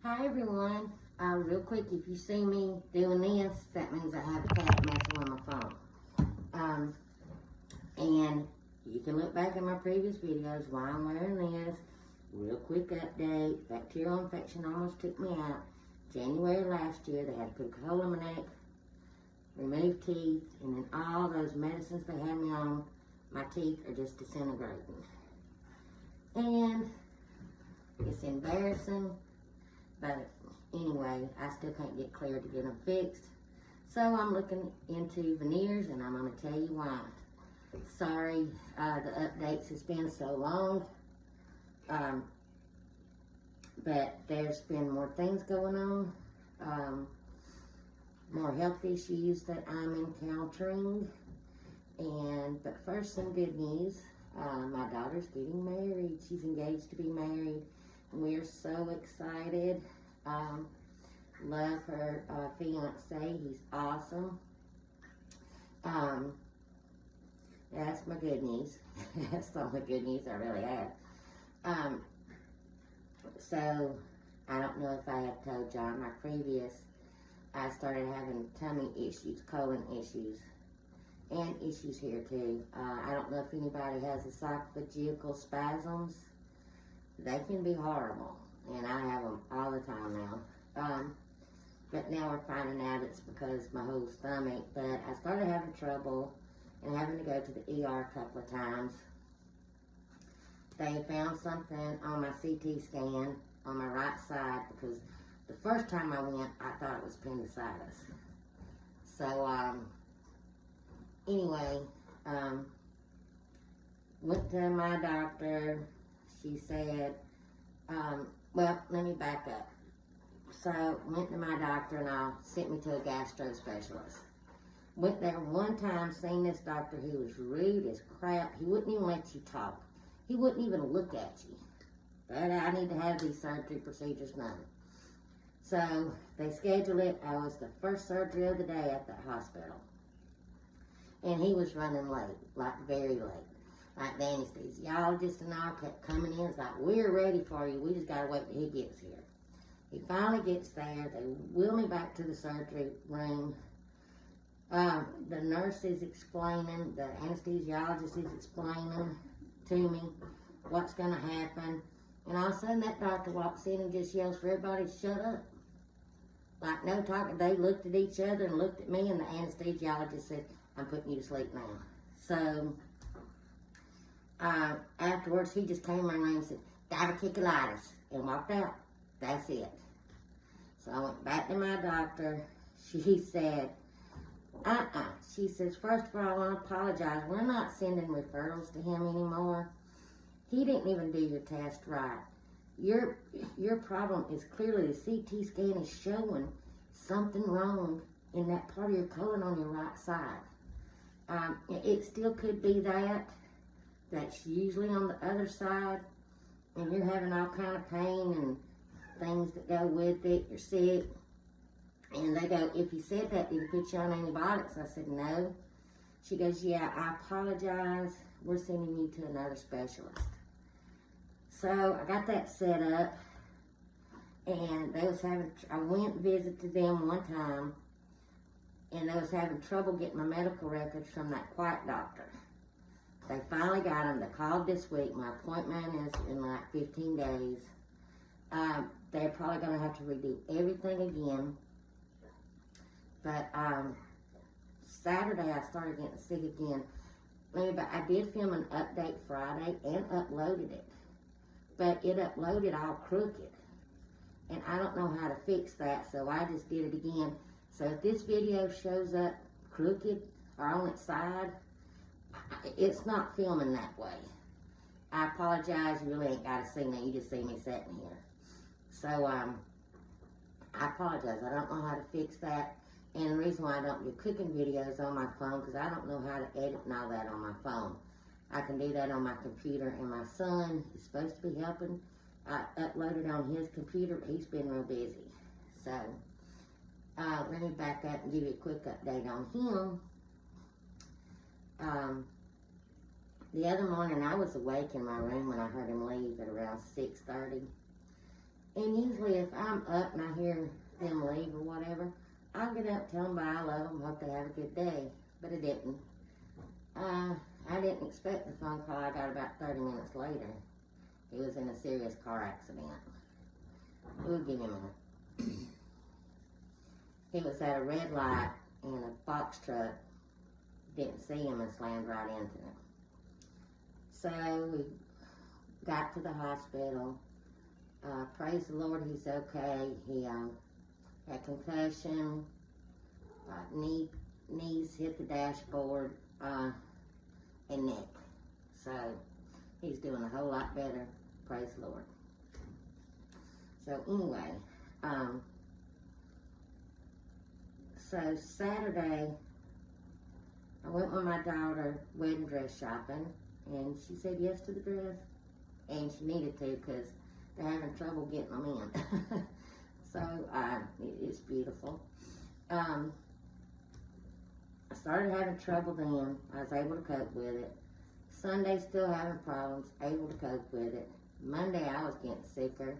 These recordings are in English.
Hi everyone. Real quick, if you see me doing this, that means I have a cat messing with my phone. And you can look back at my previous videos why I'm wearing this. Real quick update. Bacterial infection almost took me out. January last year, they had to put a hole in my neck, remove teeth, and then all those medicines they had me on, my teeth are just disintegrating. And it's embarrassing, but anyway, I still can't get cleared to get them fixed. So I'm looking into veneers, and I'm going to tell you why. Sorry, the updates has been so long, but there's been more things going on, more health issues that I'm encountering. But first, some good news. My daughter's getting married. She's engaged to be married. We're so excited. Love her fiance. He's awesome. That's my good news. That's all the good news I really have. So I don't know if I have told y'all in my previous, I started having tummy issues, colon issues, and issues here too. I don't know if anybody has esophageal spasms. They can be horrible, and I have them all the time now. But now we're finding out it's because my whole stomach. But I started having trouble and having to go to the ER a couple of times. They found something on my CT scan on my right side because the first time I went, I thought it was appendicitis. So, anyway, went to my doctor. She said, well, let me back up. So, went to my doctor and sent me to a gastro specialist. Went there one time, seen this doctor. He was rude as crap. He wouldn't even let you talk. He wouldn't even look at you. But I need to have these surgery procedures done. So, they scheduled it. I was the first surgery of the day at that hospital. And he was running late, like very late. Like the anesthesiologist and all kept coming in. It's like, we're ready for you. We just got to wait till he gets here. He finally gets there. They wheel me back to the surgery room. The nurse is explaining, the anesthesiologist is explaining to me what's going to happen. And all of a sudden that doctor walks in and just yells for everybody to shut up. Like no talking. They looked at each other and looked at me, and the anesthesiologist said, I'm putting you to sleep now. So, afterwards he just came in my room and said, diverticulitis, and walked out. That's it. So I went back to my doctor. She said, She says, first of all, I want to apologize. We're not sending referrals to him anymore. He didn't even do your test right. Your problem is clearly the CT scan is showing something wrong in that part of your colon on your right side. It still could be that's usually on the other side, and you're having all kind of pain and things that go with it. You're sick. And they go, if you said that, did he put you on antibiotics? I said, no. She goes, yeah, I apologize. We're sending you to another specialist. So I got that set up, and I went and visited them one time, and they was having trouble getting my medical records from that white doctor. They finally got them. They called this week. My appointment is in like 15 days. They're probably going to have to redo everything again. But Saturday I started getting sick again. I did film an update Friday and uploaded it. But it uploaded all crooked. And I don't know how to fix that, so I just did it again. So if this video shows up crooked or on its side, it's not filming that way. I apologize. You really ain't got to see me. You just see me sitting here. So I apologize. I don't know how to fix that. And the reason why I don't do cooking videos on my phone, because I don't know how to edit and all that on my phone. I can do that on my computer, and my son is supposed to be helping. I uploaded on his computer, but he's been real busy. So, let me back up and give you a quick update on him. The other morning, I was awake in my room when I heard him leave at around 6:30. And usually if I'm up and I hear them leave or whatever, I'll get up, tell them bye, I love them, hope they have a good day. But I didn't. I didn't expect the phone call I got about 30 minutes later. He was in a serious car accident. We'll give him a minute. He was at a red light and a box truck didn't see him and slammed right into him. So we got to the hospital. Praise the Lord, he's okay. He had concussion, knees hit the dashboard, and neck. So he's doing a whole lot better. Praise the Lord. So anyway, so Saturday, I went with my daughter wedding dress shopping, and she said yes to the dress, and she needed to because they're having trouble getting them in. So it's beautiful. I started having trouble then. I was able to cope with it. Sunday, still having problems, able to cope with it. Monday, I was getting sicker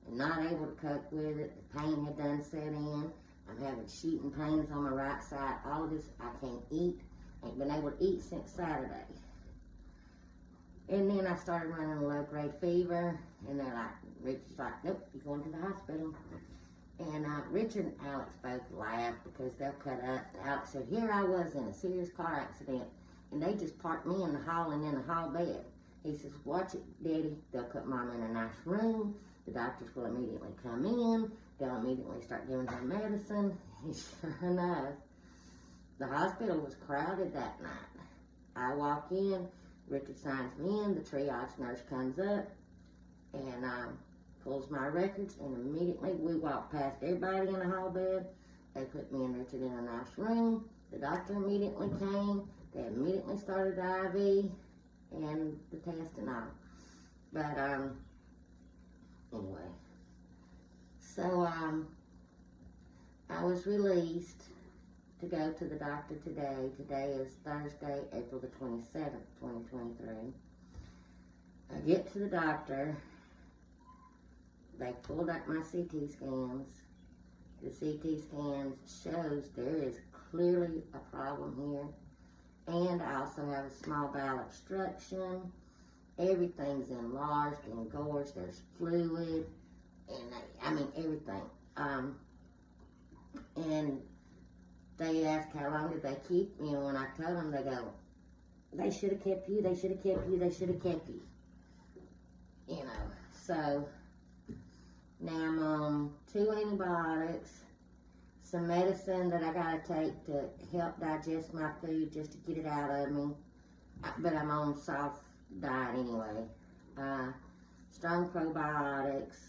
and not able to cope with it. The pain had done set in. I'm having shooting pains on my right side. All of this, I can't eat. Ain't been able to eat since Saturday. And then I started running a low-grade fever, and they're like, Richard's like, nope, you're going to the hospital. And Richard and Alex both laughed because they'll cut up. Alex said, here I was in a serious car accident, and they just parked me in the hall and in the hall bed. He says, watch it, Daddy. They'll put Mom in a nice room. The doctors will immediately come in. They'll immediately start giving her medicine. And sure enough, the hospital was crowded that night. I walk in, Richard signs me in, the triage nurse comes up and pulls my records, and immediately we walk past everybody in the hall bed. They put me and Richard in a nice room. The doctor immediately came. They immediately started the IV and the test and all. But anyway, so I was released to go to the doctor today. Today is Thursday, April the 27th, 2023. I get to the doctor. They pulled up my CT scans. The CT scans shows there is clearly a problem here. And I also have a small bowel obstruction. Everything's enlarged, engorged. There's fluid, and I mean everything. And they asked how long did they keep me, and when I told them, they go, they should have kept you, they should have kept you, they should have kept you. You know, so now I'm on 2 antibiotics, some medicine that I gotta take to help digest my food just to get it out of me. But I'm on soft diet anyway. Strong probiotics,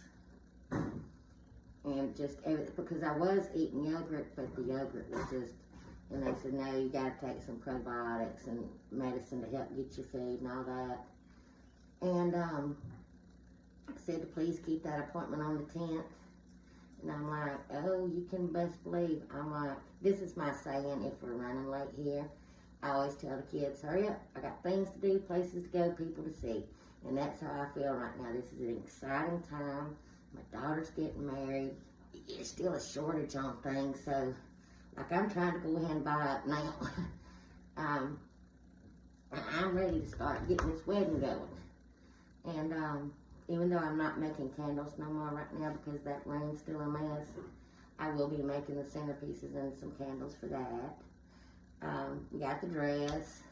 and just everything, because I was eating yogurt, but the yogurt was just, and they said, no, you gotta take some probiotics and medicine to help get your food and all that. And said to please keep that appointment on the 10th. And I'm like, oh, you can best believe. I'm like, this is my saying if we're running late here. I always tell the kids, hurry up. I got things to do, places to go, people to see. And that's how I feel right now. This is an exciting time. My daughter's getting married. There's still a shortage on things, so like I'm trying to go ahead and buy up now. I'm ready to start getting this wedding going. And even though I'm not making candles no more right now because that room's still a mess, I will be making the centerpieces and some candles for that. We got the dress,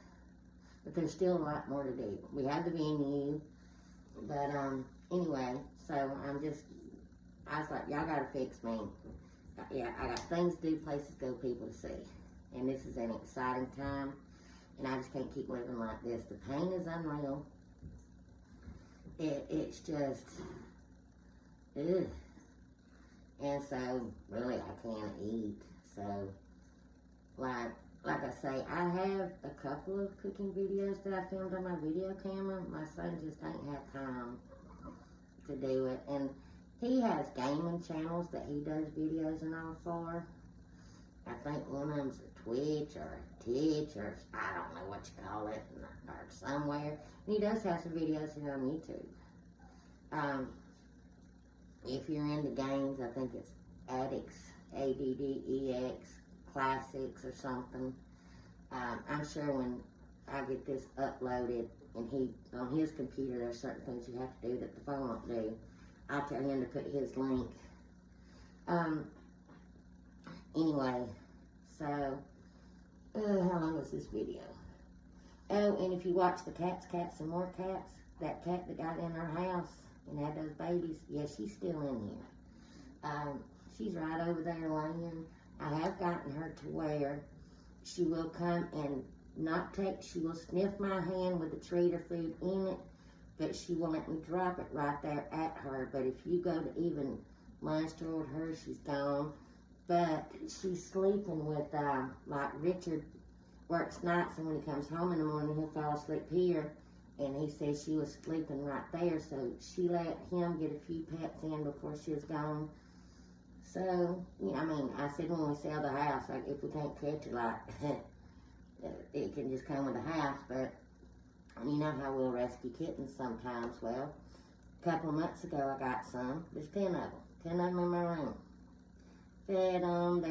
but there's still a lot more to do. We have the venue, but anyway, so I was like, y'all gotta fix me. Yeah, I got things to do, places to go, people to see. And this is an exciting time, and I just can't keep living like this. The pain is unreal. It's just, ugh. And so, really, I can't eat. So, like I say, I have a couple of cooking videos that I filmed on my video camera. My son just ain't had time to do it. And he has gaming channels that he does videos and all for. I think one of them's a Twitch or a Titch or I don't know what you call it, or somewhere. And he does have some videos here on YouTube. if you're into games, I think it's Addicts, ADDEX, Classics or something. I'm sure when I get this uploaded and he, on his computer, there's certain things you have to do that the phone won't do. I'll tell him to put his link. Anyway, so, how long was this video? Oh, and if you watch the Cats and More Cats, that cat that got in our house and had those babies, yeah, she's still in here. She's right over there laying. I have gotten her to where she will come and she will sniff my hand with the treat or food in it, but she will let me drop it right there at her. But if you go to even lunch toward her, she's gone. But she's sleeping with, like Richard works nights, and when he comes home in the morning, he'll fall asleep here. And he says she was sleeping right there, so she let him get a few pets in before she was gone. So, you know, I mean, I said when we sell the house, like, if we can't catch it, like, it can just come with the house. But you know how we'll rescue kittens sometimes. Well, a couple of months ago, I got some. There's 10 of them. 10 of them in my room. Fed them.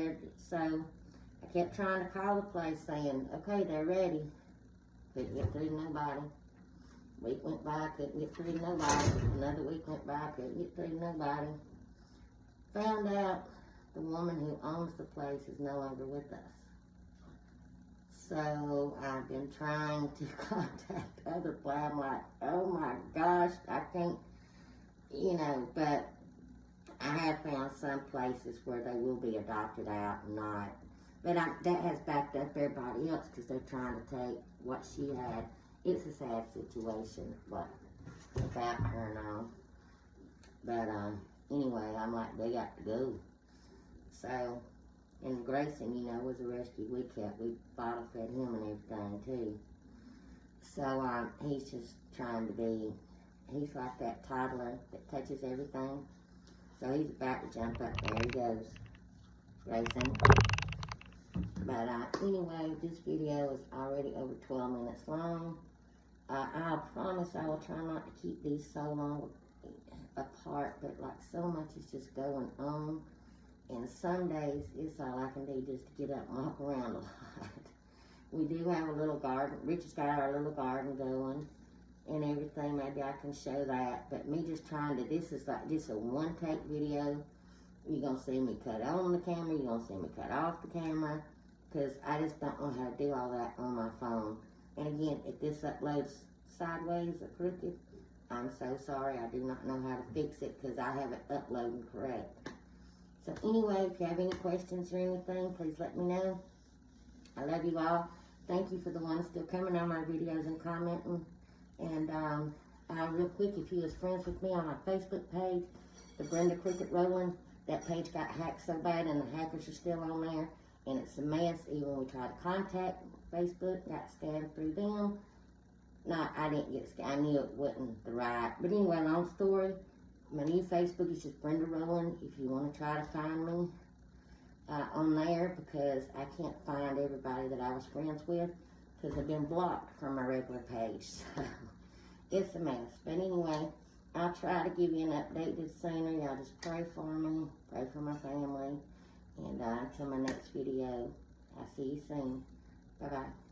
So I kept trying to call the place saying, okay, they're ready. Couldn't get through to nobody. Week went by, couldn't get through to nobody. Another week went by, couldn't get through to nobody. Found out the woman who owns the place is no longer with us. So I've been trying to contact other places. I'm like, oh my gosh, I can't, you know, but I have found some places where they will be adopted out and not. But that has backed up everybody else because they're trying to take what she had. It's a sad situation, but without her and all. But anyway, I'm like, they got to go. So, and Grayson, you know, was a rescue we kept. We bottle fed him and everything too. So he's just trying to be, he's like that toddler that touches everything. So he's about to jump up. There he goes, Grayson. But anyway, this video is already over 12 minutes long. I promise I will try not to keep these so long apart, but like so much is just going on. And some days, it's all I can do just to get up and walk around a lot. We do have a little garden. Richard's got our little garden going and everything. Maybe I can show that. But me just trying to, this is like just a one-take video. You're going to see me cut on the camera. You're going to see me cut off the camera. Because I just don't know how to do all that on my phone. And again, if this uploads sideways or crooked, I'm so sorry. I do not know how to fix it because I have it uploading correct. So anyway, if you have any questions or anything, please let me know. I love you all. Thank you for the ones still coming on my videos and commenting. And real quick, if you was friends with me on my Facebook page, the Brenda Cricket Rowland, that page got hacked so bad and the hackers are still on there. And it's a mess. Even when we tried to contact Facebook, got scammed through them. No, I didn't get scammed. I knew it wasn't the right. But anyway, long story. My new Facebook is just Brenda Rowland. If you want to try to find me on there, because I can't find everybody that I was friends with because I've been blocked from my regular page. So it's a mess. But anyway, I'll try to give you an update this sooner. Y'all just pray for me. Pray for my family. And until my next video, I'll see you soon. Bye-bye.